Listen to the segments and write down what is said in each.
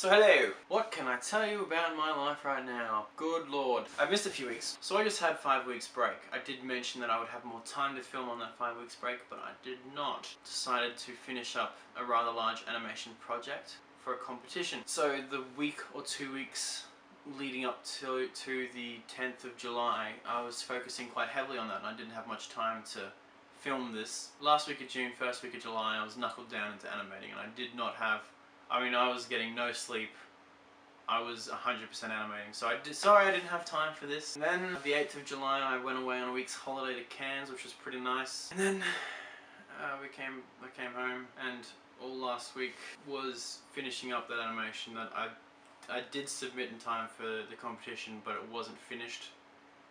So hello, what can I tell you about my life right now? Good lord. I've missed a few weeks, so I just had 5 weeks break. I did mention that I would have more time to film on that 5 weeks break, but I did not. Decided to finish up a rather large animation project for a competition. So the week or 2 weeks leading up to the 10th of July, I was focusing quite heavily on that and I didn't have much time to film this. Last week of June, first week of July, I was knuckled down into animating and I did not have, I was getting no sleep. I was 100% animating, so sorry I didn't have time for this. And then the 8th of July I went away on a week's holiday to Cairns, which was pretty nice. And then I came home and all last week was finishing up that animation that I did submit in time for the competition, but it wasn't finished.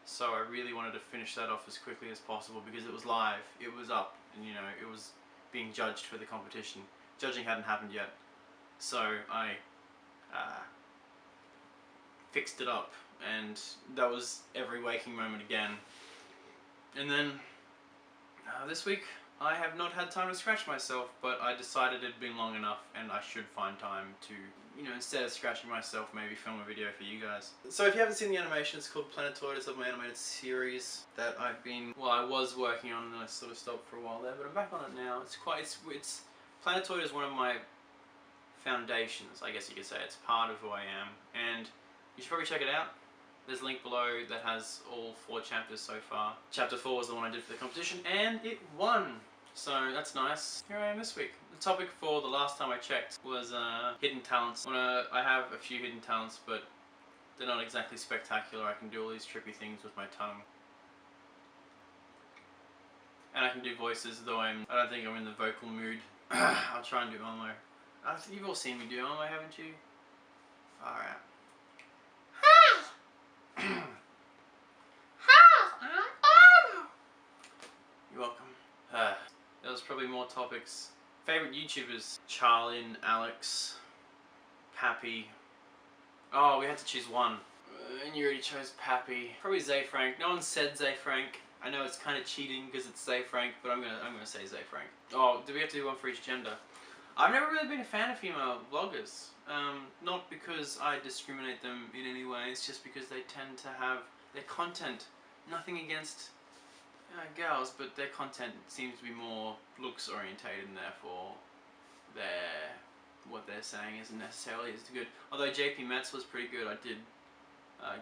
So I really wanted to finish that off as quickly as possible because it was live, it was up, and you know, it was being judged for the competition. Judging hadn't happened yet, so I fixed it up, and that was every waking moment again. And then this week I have not had time to scratch myself, but I decided it'd been long enough and I should find time to, you know, instead of scratching myself, maybe film a video for you guys. So if you haven't seen the animation, it's called Planetoid. It's of my animated series that I was working on, and then I sort of stopped for a while there, but I'm back on it now. It's Planetoid is one of my foundations, I guess you could say. It's part of who I am, and you should probably check it out. There's a link below that has all 4 chapters so far. Chapter 4 was the one I did for the competition, and it won! So that's nice. Here I am this week. The topic for the last time I checked was hidden talents. I have a few hidden talents, but they're not exactly spectacular. I can do all these trippy things with my tongue. And I can do voices, though I don't think I'm in the vocal mood. I'll try and do Elmo. You've all seen me do Elmo, haven't you? Far out. You're welcome. There was probably more topics. Favorite YouTubers: Charlie and Alex, Pappy. Oh, we had to choose one. And you already chose Pappy. Probably zefrank. No one said zefrank. I know it's kind of cheating because it's zefrank, but I'm gonna say zefrank. Oh, do we have to do one for each gender? I've never really been a fan of female vloggers. Not because I discriminate them in any way, it's just because they tend to have their content, nothing against girls, but their content seems to be more looks orientated, and therefore what they're saying isn't necessarily as good. Although JP Metz was pretty good, I did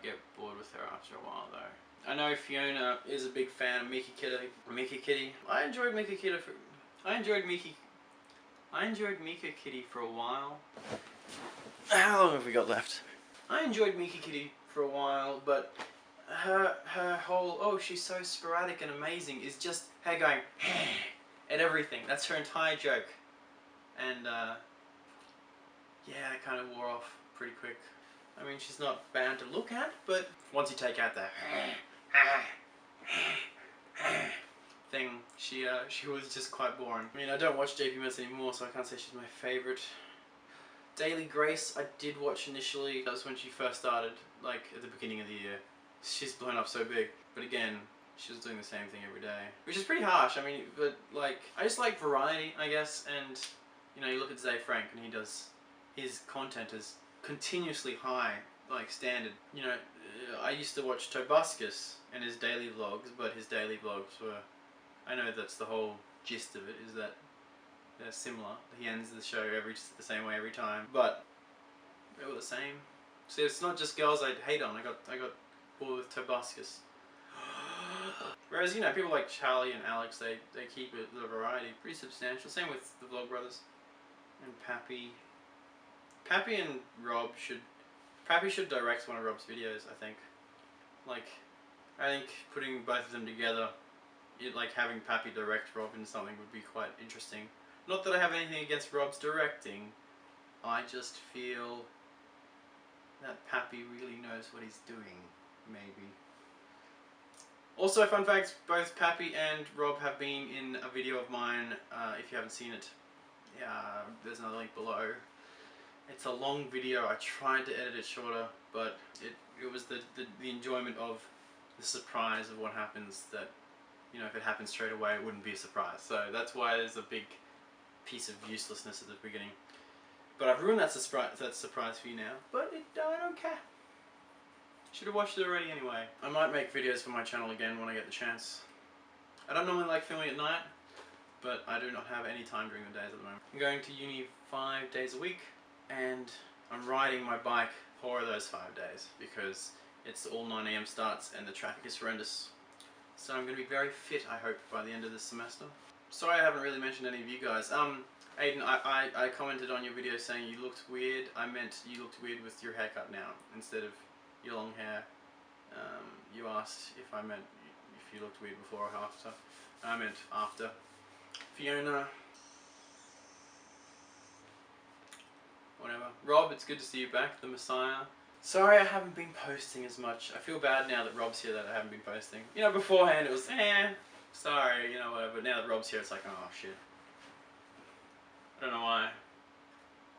get bored with her after a while though. I know Fiona is a big fan of Mika Kitty. I enjoyed Mika Kitty for a while. How long have we got left? I enjoyed Mika Kitty for a while, but her whole, oh, she's so sporadic and amazing, is just her going at everything. That's her entire joke. And yeah, it kind of wore off pretty quick. I mean, she's not bad to look at, but once you take out that thing, she was just quite boring. I mean, I don't watch JP Metz anymore, so I can't say she's my favourite. Daily Grace, I did watch initially. That was when she first started, like at the beginning of the year. She's blown up so big, but again, she was doing the same thing every day, which is pretty harsh. I mean, but like, I just like variety, I guess. And you know, you look at zefrank, and his content is continuously high, like standard. You know, I used to watch Tobuscus and his daily vlogs, but his daily vlogs were, I know that's the whole gist of it, is that they're similar. He ends the show the same way every time, but they were the same. See, it's not just girls I hate on. I got bored with Tobuscus. Whereas, you know, people like Charlie and Alex, they keep the variety pretty substantial. Same with the Vlogbrothers and Pappy. Pappy and Rob Pappy should direct one of Rob's videos, I think. Like, I think putting both of them together, like having Pappy direct Rob in something would be quite interesting. Not that I have anything against Rob's directing, I just feel that Pappy really knows what he's doing, maybe. Also, fun fact, both Pappy and Rob have been in a video of mine. If you haven't seen it, there's another link below. It's a long video. I tried to edit it shorter, but it was the enjoyment of the surprise of what happens that, you know, if it happened straight away, it wouldn't be a surprise. So that's why there's a big piece of uselessness at the beginning. But I've ruined that surprise for you now. But I don't care. Should have watched it already anyway. I might make videos for my channel again when I get the chance. I don't normally like filming at night, but I do not have any time during the days at the moment. I'm going to uni 5 days a week, and I'm riding my bike 4 of those 5 days because it's all 9 AM starts and the traffic is horrendous. So I'm going to be very fit, I hope, by the end of this semester. Sorry I haven't really mentioned any of you guys. Aiden, I commented on your video saying you looked weird. I meant you looked weird with your haircut now instead of your long hair. You asked if I meant if you looked weird before or after. I meant after. Fiona. Whatever. Rob, it's good to see you back. The Messiah. Sorry I haven't been posting as much. I feel bad now that Rob's here that I haven't been posting. You know, beforehand it was, sorry, you know, whatever. But now that Rob's here, it's like, oh shit. I don't know why.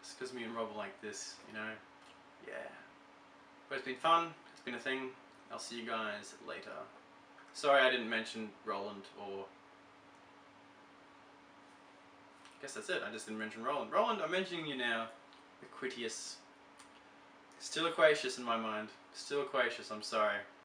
It's because me and Rob are like this, you know? Yeah. But it's been fun. It's been a thing. I'll see you guys later. Sorry I didn't mention Roland or... I guess that's it. I just didn't mention Roland. Roland, I'm mentioning you now. Aquitius. Still Aquatius in my mind. Still Aquatius, I'm sorry.